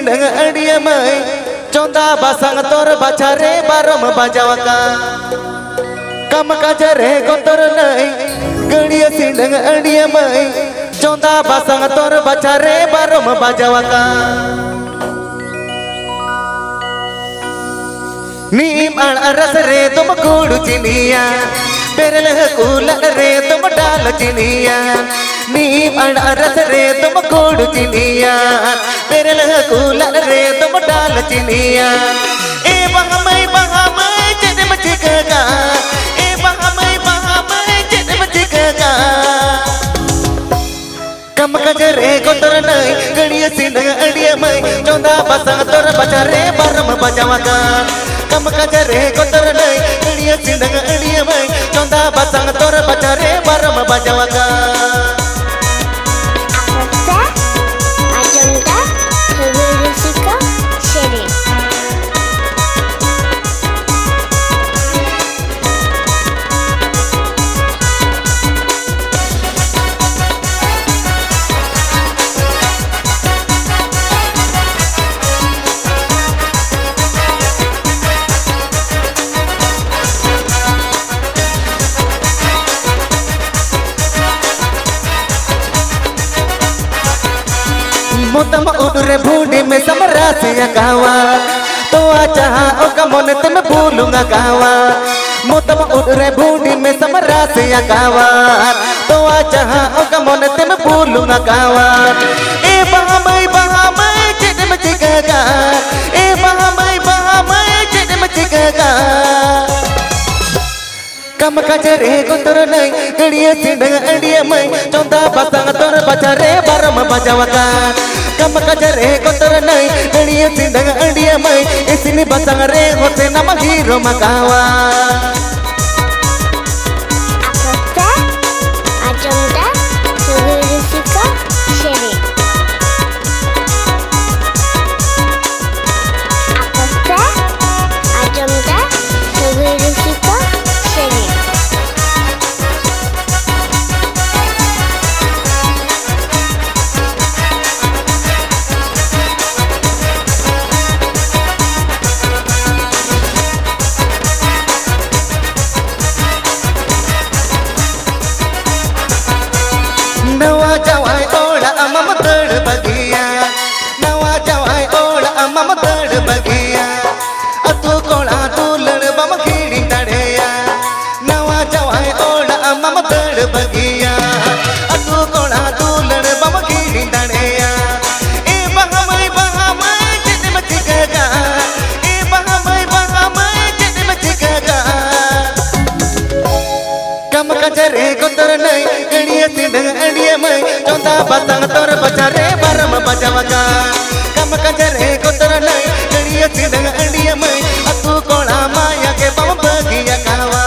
सिंडंग अड़िया मई चौंदा बासंग तोर बाचारे बारम बाजावका कम काजरे गोतर नहीं गड़िया सिंडंग अड़िया मई चौंदा बासंग तोर बाचारे बारम बाजावका नीम अरस रे तुम कूड़ चिनिया पेरल कूल रे तुम डाल चिनिया नीम अरस रे तुम कूड़ चिनिया पेरल कूल रे तुम डाल चिनिया ए बहामई जन्म चिकगा ए बहामई जन्म चिकगा कम कजरे गोतर नहीं गड़िया सिंडंग अड़िया मई चौंदा बासंग तोर बाचारे बारम बाजावका कम कजरे गोतर नहीं गड़िया सिंडंग अड़िया मई चौंदा बासंग तोर बाचारे बारम बाजावका मोतम उड़े भूडी में समरा से गावा तो चाहा ओका मन तुम भूलूंगा गावा मोतम उड़े भूडी में समरा से गावा तो चाहा ओका मन तुम भूलूंगा गावा ए बहामई जन्म चिकगा ए बहामई जन्म चिकगा कम कजरे गोतर नहीं गड़िया सिंडंग अड़िया मई चौंदा बासंग तोर बाचारे बारम बाजावका कम कजरे गोतर नहीं गड़िया सिंडंग अड़िया मई इसनी बासंग रे होते नम हीरो मकावा नवा जवाई ओला अमम दड़ बगिया नवा जवाई ओला अमम दड़ बगिया अतु कोला तू लड़ बम खीड़ी तड़ेया नवा जवाई ओला अमम दड़ बगिया अतु कोला तू लड़ बम खीड़ी तड़ेया ए बहामई जन्म चिकगा ए बहामई जन्म चिकगा कम कजरे गोतर नहीं गड़िया सिंडंग अड़िया मई चौंदा बासंग तोर बाचारे बारम बाजावका कम कजरे गोतर नहीं गड़िया सिंडंग अड़िया मई अतु कोला माया के बम बगिया कावा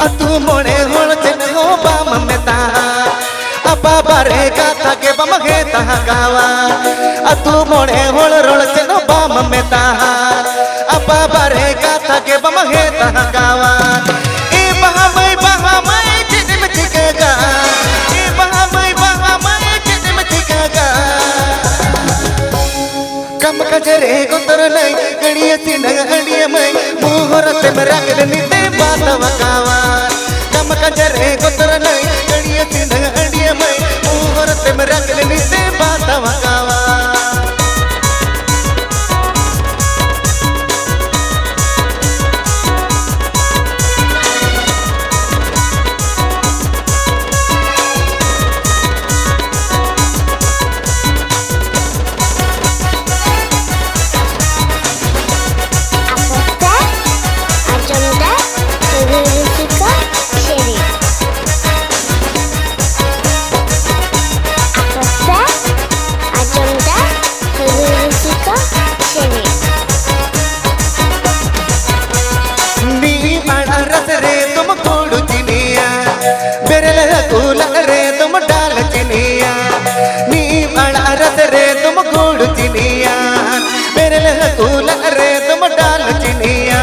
अतु मोड़े होड़ चन हो बाम में ताहा अपा बारे गाथा के बम गे ताहा गावा अतु मोड़े होड़ रोड़ चन हो बाम में ताहा अपा बारे गाथा के बम गे ताहा गावा ए बहामई जन्म चिकगा ए बहामई जन्म चिकगा कम कजरे गोतर नहीं गड़िया सिंडंग अड़िया मई मुहूर्त में रंग नीते बातवकावा कम कजरे गोतर नहीं गड़िया सिंडंग अड़िया मई मुहूर्त में रंग नीते बातवकावा हकूला रे तुम डाल चिनिया नीम अड़ारत रे तुम गुड़ चिनिया मेरे हकूला रे तुम डाल चिनिया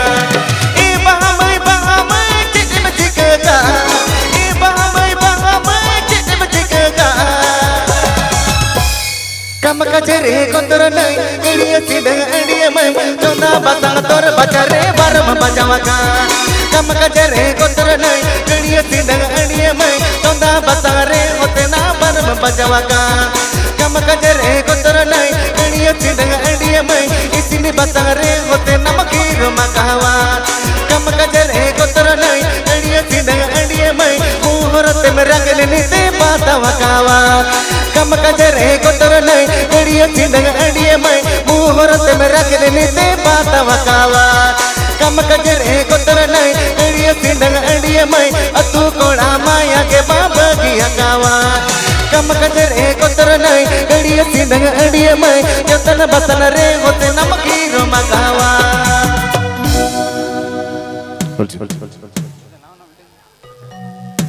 ए बामय चिकम चिकगा ए बामय चिकम चिकगा कम कचरे कोतर नहीं इड़िया सीधे अड़िया में चौदा बतांग तोर बचारे बारम बजावका कम कचरे कोतर नहीं इड़िया सीधे अड़िया में चौदा बतारे होते ना बारम बजावका कम कचरे कोतर नहीं इड़िया सीधे अड़िया में इसीने बतारे होते ना मकीर मकावा कम कचरे कोतर नहीं इड़िया सीधे अड़िया में मुहूर्त में रंगले नीते बातावकावा कम कचरे कोतर नहीं इड़िया सीधे अड़िया में मुहूर्त में रंगले नीते बातावकावा कम कचरे कोतर नहीं इड़िया सीधे अड़िया में अतु कोड़ा माया के बाबा गिया कावा कम कचरे कोतर नहीं इड़िया सीधे अड़िया में जतन बसन रे होते नमकीर मकावा